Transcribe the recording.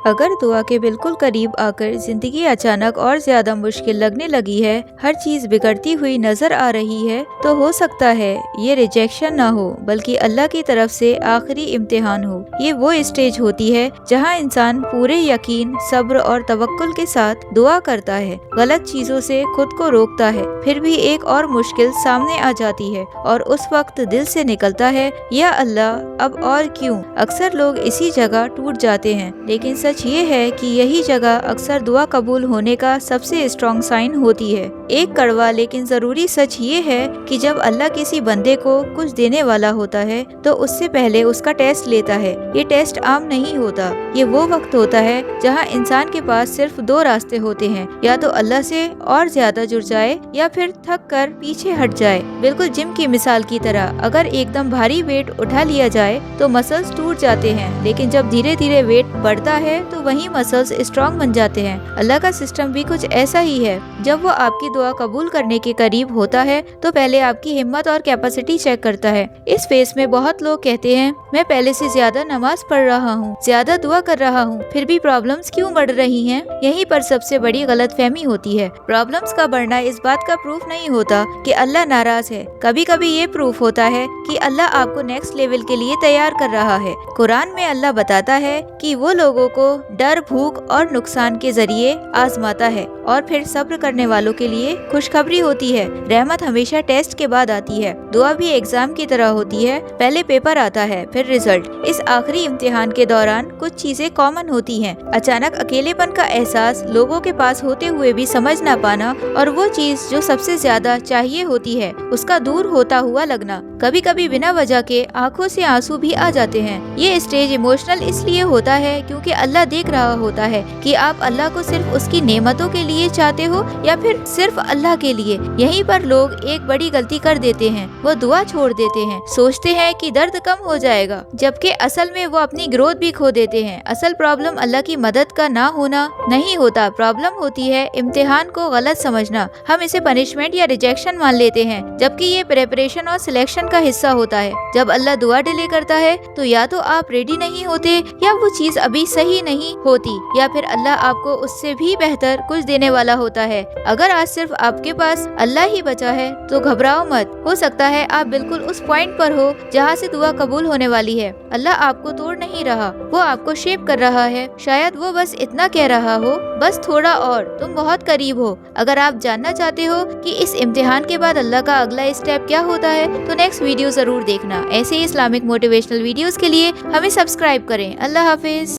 अगर दुआ के बिल्कुल करीब आकर जिंदगी अचानक और ज्यादा मुश्किल लगने लगी है, हर चीज बिगड़ती हुई नजर आ रही है, तो हो सकता है ये रिजेक्शन ना हो बल्कि अल्लाह की तरफ से आखिरी इम्तिहान हो। ये वो स्टेज होती है जहाँ इंसान पूरे यकीन, सब्र और तवक्कुल के साथ दुआ करता है, गलत चीजों से खुद को रोकता है, फिर भी एक और मुश्किल सामने आ जाती है और उस वक्त दिल से निकलता है, या अल्लाह अब और क्यों। अक्सर लोग इसी जगह टूट जाते हैं, लेकिन सच ये है कि यही जगह अक्सर दुआ कबूल होने का सबसे स्ट्रॉन्ग साइन होती है। एक कड़वा लेकिन जरूरी सच ये है कि जब अल्लाह किसी बंदे को कुछ देने वाला होता है तो उससे पहले उसका टेस्ट लेता है। ये टेस्ट आम नहीं होता, ये वो वक्त होता है जहाँ इंसान के पास सिर्फ दो रास्ते होते हैं, या तो अल्लाह से और ज्यादा जुड़ जाए या फिर थक कर पीछे हट जाए। बिल्कुल जिम की मिसाल की तरह, अगर एकदम भारी वेट उठा लिया जाए तो मसल्स टूट जाते हैं, लेकिन जब धीरे धीरे वेट बढ़ता है तो वही मसल्स स्ट्रॉन्ग बन जाते हैं। अल्लाह का सिस्टम भी कुछ ऐसा ही है। जब वो आपकी दुआ कबूल करने के करीब होता है तो पहले आपकी हिम्मत और कैपेसिटी चेक करता है। इस फेस में बहुत लोग कहते हैं, मैं पहले से ज्यादा नमाज पढ़ रहा हूँ, ज्यादा दुआ कर रहा हूँ, फिर भी प्रॉब्लम्स क्यों बढ़ रही हैं? यहीं पर सबसे बड़ी गलतफहमी होती है। प्रॉब्लम्स का बढ़ना इस बात का प्रूफ नहीं होता कि अल्लाह नाराज है। कभी कभी ये प्रूफ होता है कि अल्लाह आपको नेक्स्ट लेवल के लिए तैयार कर रहा है। कुरान में अल्लाह बताता है कि वो लोगों को डर, भूख और नुकसान के जरिए आजमाता है और फिर सब्र करने वालों के लिए खुशखबरी होती है। रहमत हमेशा टेस्ट के बाद आती है। दुआ भी एग्जाम की तरह होती है, पहले पेपर आता है फिर रिजल्ट। इस आखिरी इम्तिहान के दौरान कुछ चीजें कॉमन होती हैं। अचानक अकेलेपन का एहसास, लोगों के पास होते हुए भी समझ ना पाना, और वो चीज जो सबसे ज्यादा चाहिए होती है उसका दूर होता हुआ लगना। कभी कभी बिना वजह के आंखों से आंसू भी आ जाते हैं। ये स्टेज इमोशनल इसलिए होता है क्योंकि अल्लाह देख रहा होता है कि आप अल्लाह को सिर्फ उसकी नेमतों के लिए चाहते हो या फिर सिर्फ अल्लाह के लिए। यहीं पर लोग एक बड़ी गलती कर देते हैं, वो दुआ छोड़ देते हैं। सोचते हैं कि दर्द कम हो जाएगा, जबकि असल में वो अपनी ग्रोथ भी खो देते हैं। असल प्रॉब्लम अल्लाह की मदद का ना होना नहीं होता, प्रॉब्लम होती है इम्तिहान को गलत समझना। हम इसे पनिशमेंट या रिजेक्शन मान लेते हैं, जबकि ये प्रिपरेशन और सिलेक्शन का हिस्सा होता है। जब अल्लाह दुआ डिले करता है तो या तो आप रेडी नहीं होते, या वो चीज अभी सही नहीं होती, या फिर अल्लाह आपको उससे भी बेहतर कुछ देने वाला होता है। अगर आज सिर्फ आपके पास अल्लाह ही बचा है तो घबराओ मत। हो सकता है आप बिल्कुल उस पॉइंट पर हो जहाँ से दुआ कबूल होने वाली है। अल्लाह आपको तोड़ नहीं रहा, वो आपको शेप कर रहा है। शायद वो बस इतना कह रहा हो, बस थोड़ा और, तुम बहुत करीब हो। अगर आप जानना चाहते हो कि इस इम्तिहान के बाद अल्लाह का अगला स्टेप क्या होता है तो नेक्स्ट वीडियो जरूर देखना। ऐसे ही इस्लामिक मोटिवेशनल वीडियोस के लिए हमें सब्सक्राइब करें। अल्लाह हाफिज।